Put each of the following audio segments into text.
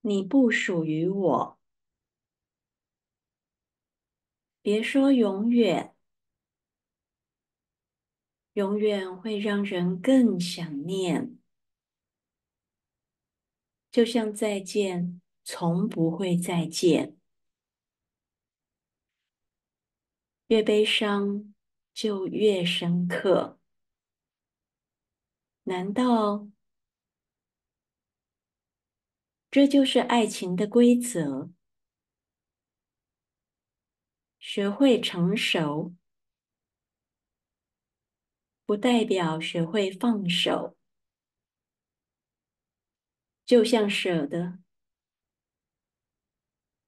你不属于我。别说永远，永远会让人更想念。就像再见，从不会再见。越悲伤，就越深刻。难道这就是爱情的规则？学会成熟，不代表学会放手。就像舍得，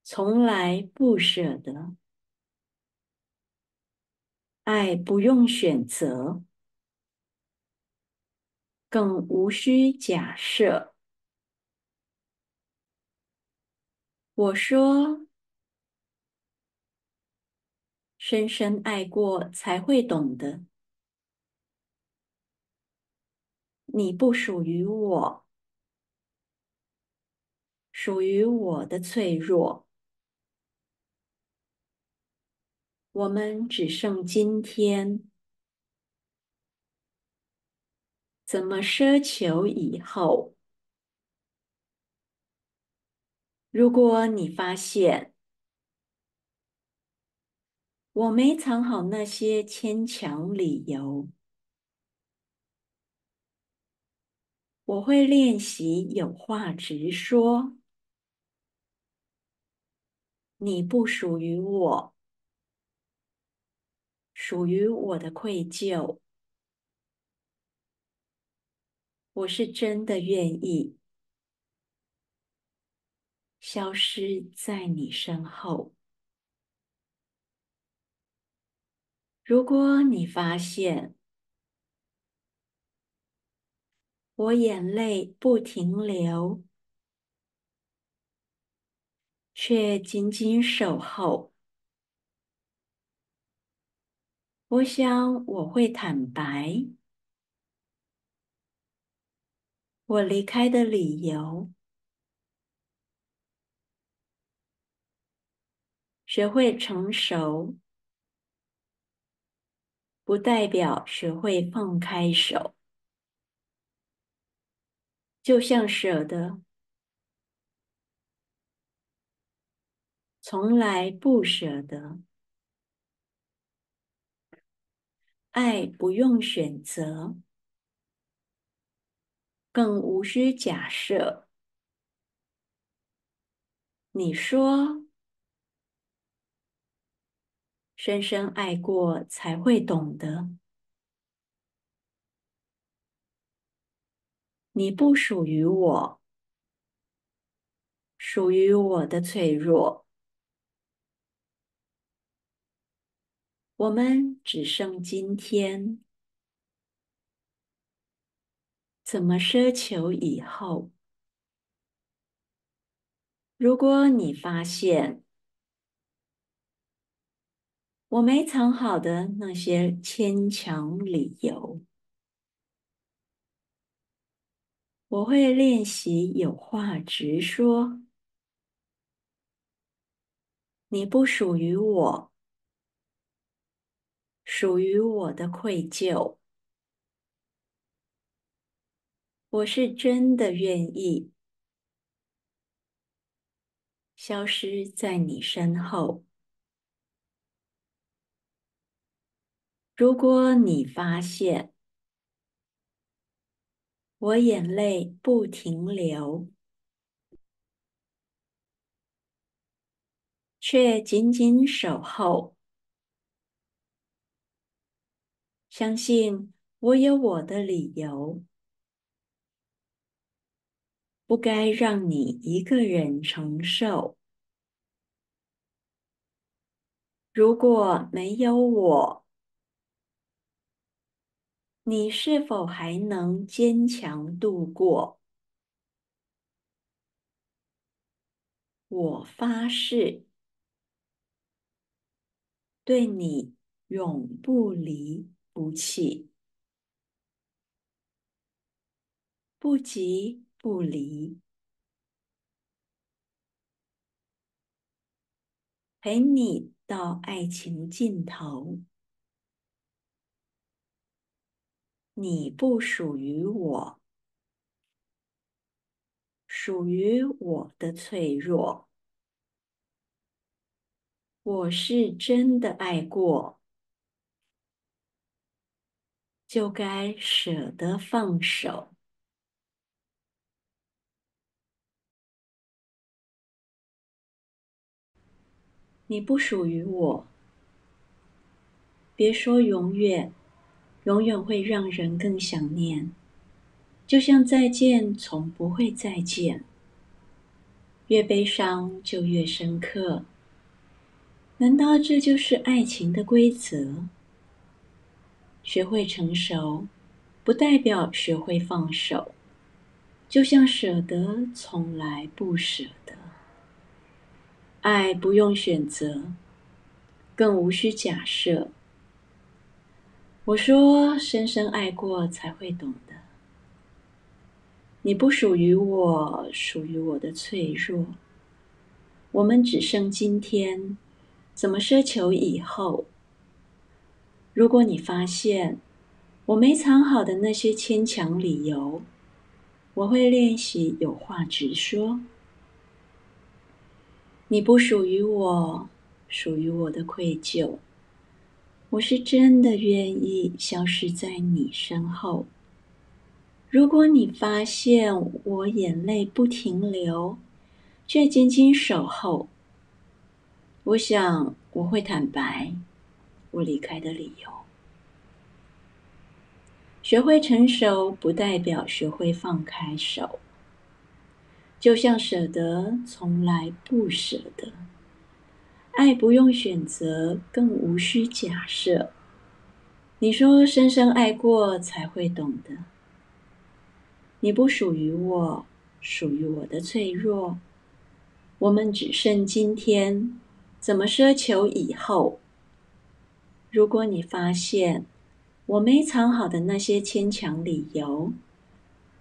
从来不舍得。爱不用选择，更无需假设。我说，深深爱过才会懂得，你不属于我，属于我的脆弱。我们只剩今天，怎么奢求以后？如果你发现我没藏好那些牵强理由，我会练习有话直说。你不属于我，属于我的愧疚。我是真的愿意消失在你身后。如果你发现我眼泪不停流，却紧紧守候，我想我会坦白我离开的理由。学会成熟，不代表学会放开手。就像舍得，从来不舍得。爱不用选择，更无需假设。你说，深深爱过才会懂得，你不属于我，属于我的脆弱。我们只剩今天，怎么奢求以后？如果你发现我没藏好的那些牵强理由，我会练习有话直说。你不属于我，属于我的愧疚。我是真的愿意消失在你身后。如果你发现我眼泪不停流，却紧紧守候，相信我有我的理由，不该让你一个人承受。如果没有我，你是否还能坚强度过？我发誓，对你永不离不弃，不急不离。陪你到爱情尽头。你不属于我，属于我的脆弱。我是真的爱过，就该舍得放手。你不属于我，别说永远，永远会让人更想念。就像再见从不会再见，越悲伤就越深刻。难道这就是爱情的规则？学会成熟，不代表学会放手。就像舍得从来不舍得。爱不用选择，更无需假设。我说深深爱过才会懂得，你不属于我，属于我的脆弱。我们只剩今天，怎么奢求以后？如果你发现我没藏好的那些牵强理由，我会练习有话直说。你不属于我，属于我的愧疚。我是真的愿意消失在你身后。如果你发现我眼泪不停流，却紧紧守候，我想我会坦白我离开的理由。学会成熟，不代表学会放开手。就像舍得从来不舍得。爱不用选择，更无需假设。你说深深爱过才会懂得，你不属于我，属于我的脆弱。我们只剩今天，怎么奢求以后？如果你发现我没藏好的那些牵强理由，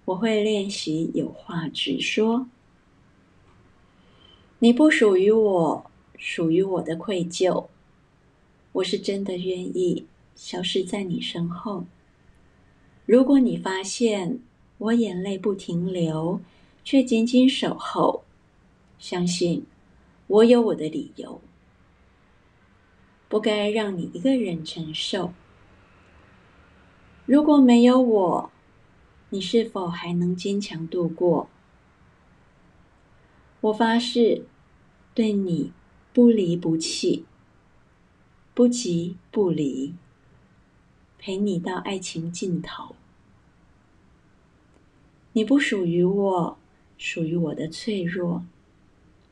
我会练习有话直说。你不属于我，属于我的愧疚。我是真的愿意消失在你身后。如果你发现我眼泪不停流，却紧紧守候，相信我有我的理由，不该让你一个人承受。如果没有我，你是否还能坚强度过？我发誓，对你不离不弃，不急不离，陪你到爱情尽头。你不属于我，属于我的脆弱。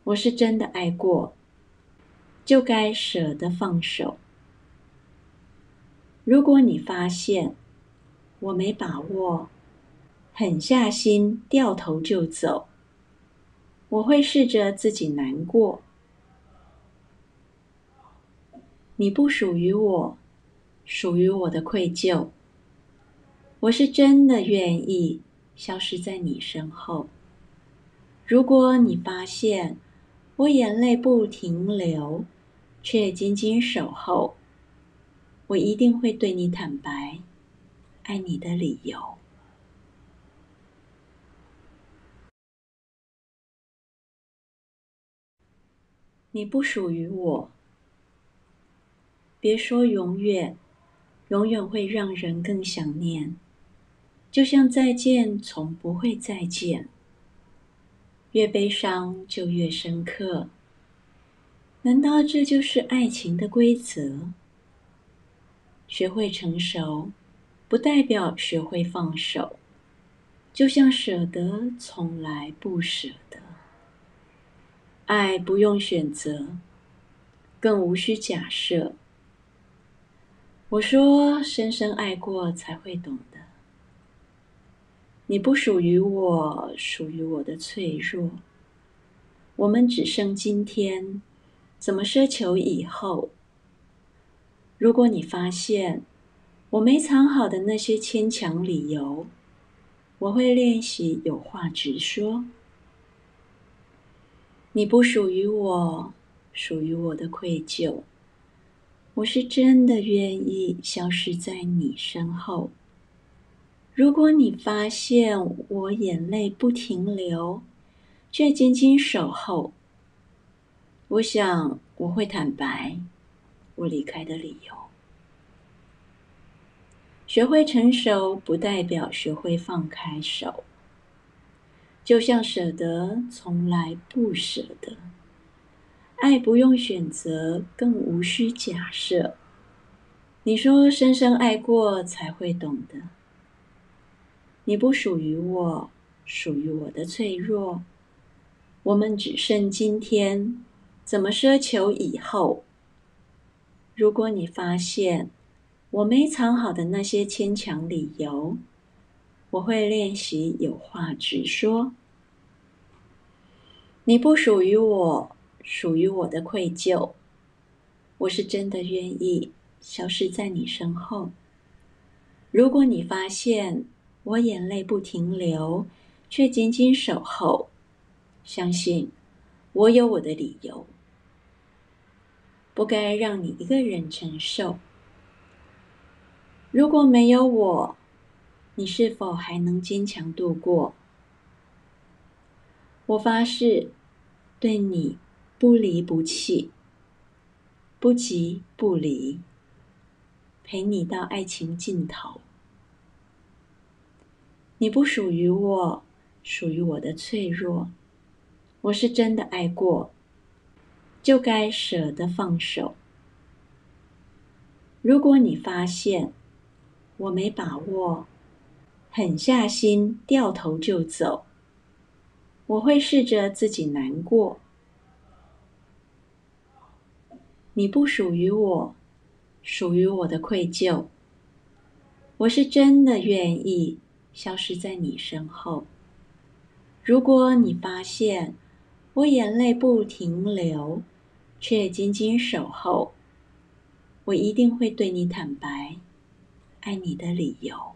我是真的爱过，就该舍得放手。如果你发现我没把握，狠下心掉头就走，我会试着自己难过。你不属于我，属于我的愧疚。我是真的愿意消失在你身后。如果你发现我眼泪不停流，却紧紧守候，我一定会对你坦白爱你的理由。你不属于我，别说永远，永远会让人更想念。就像再见从不会再见，越悲伤就越深刻。难道这就是爱情的规则？学会成熟，不代表学会放手。就像舍得从来不舍得。爱不用选择，更无需假设。我说深深爱过才会懂得，你不属于我，属于我的脆弱。我们只剩今天，怎么奢求以后？如果你发现我没藏好的那些牵强理由，我会练习有话直说。你不属于我，属于我的愧疚。我是真的愿意消失在你身后。如果你发现我眼泪不停流，却紧紧守候，我想我会坦白我离开的理由。学会成熟不代表学会放开手，就像舍得从来不舍得。爱不用选择，更无需假设。你说深深爱过才会懂得，你不属于我，属于我的脆弱。我们只剩今天，怎么奢求以后？如果你发现我没藏好的那些牵强理由，我会练习有话直说。你不属于我，属于我的愧疚。我是真的愿意消失在你身后。如果你发现我眼泪不停流，却紧紧守候，相信我有我的理由，不该让你一个人承受。如果没有我，你是否还能坚强度过？我发誓，对你不离不弃，不急不离，陪你到爱情尽头。你不属于我，属于我的脆弱。我是真的爱过，就该舍得放手。如果你发现我没把握，狠下心掉头就走，我会试着自己难过。你不属于我，属于我的愧疚。我是真的愿意消失在你身后。如果你发现我眼泪不停流，却紧紧守候，我一定会对你坦白爱你的理由。